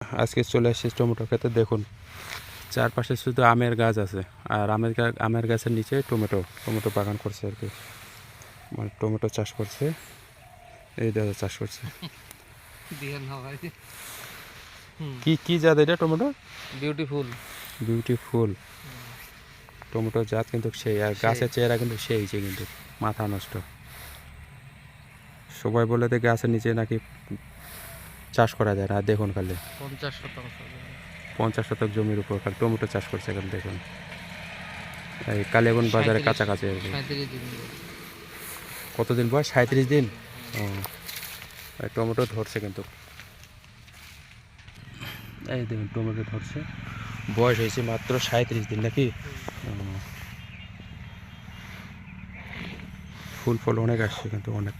আজকে চলে এসেছি টমেটো খেতে। দেখুন চারপাশে শুধু আমের গাছ আছে, আর আমের গাছের নিচে টমেটো বাগান করছে আর কি, মানে টমেটো চাষ করছে। এই দাদা চাষ করছে। কি কি জাত এটা টমেটো? বিউটিফুল টমেটো জাত কিন্তু সেই, আর গাছের চেহারা কিন্তু সেই যে, কিন্তু মাথা নষ্ট। সবাই বলে যে গাছের নিচে নাকি চাষ করা যায় না। দেখুন খালি 50 শতক জমির উপর খালি টমেটো চাষ করছে এখানে। দেখুন এই কালিয়াগঞ্জ বাজারের কাছাকাছি আর কি। কতদিন বয়স? 37 দিন। ও টমেটো ধরছে কিন্তু, এই দেখুন টমেটো ধরছে। বয়স হয়েছে মাত্র 37 দিন নাকি। ফুল ফল অনেক আসছে কিন্তু, অনেক।